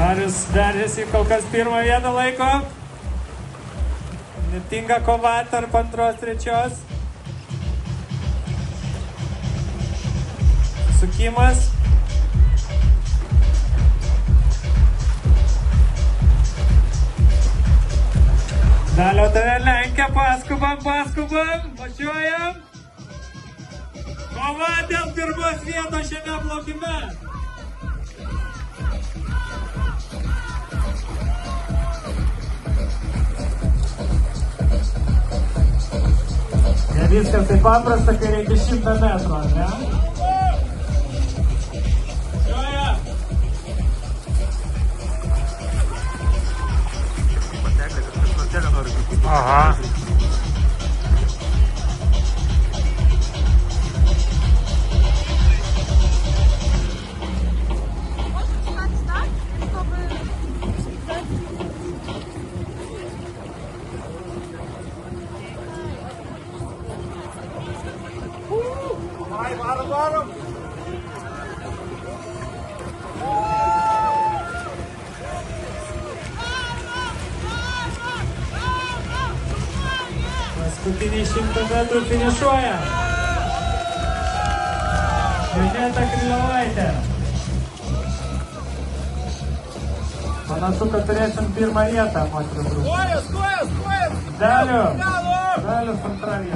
Darius veržiasi kol kas pirmą vietą laiko. Netinga kova tarp antros, trečios. Sukimas. Dalio tave lenkia, paskubam, važiuojam. Kova dėl pirmos vietos šiame plaukime. Ne viskas taip paprasta, kai reikia 100 metrų, ne? Aha. Varom. Paskutiniai 100 metrų finišuoja. Žaneta Krylovaitė. Panašu, kad turėsim pirmą vietą moterų grupėje. Dalius antra vieta.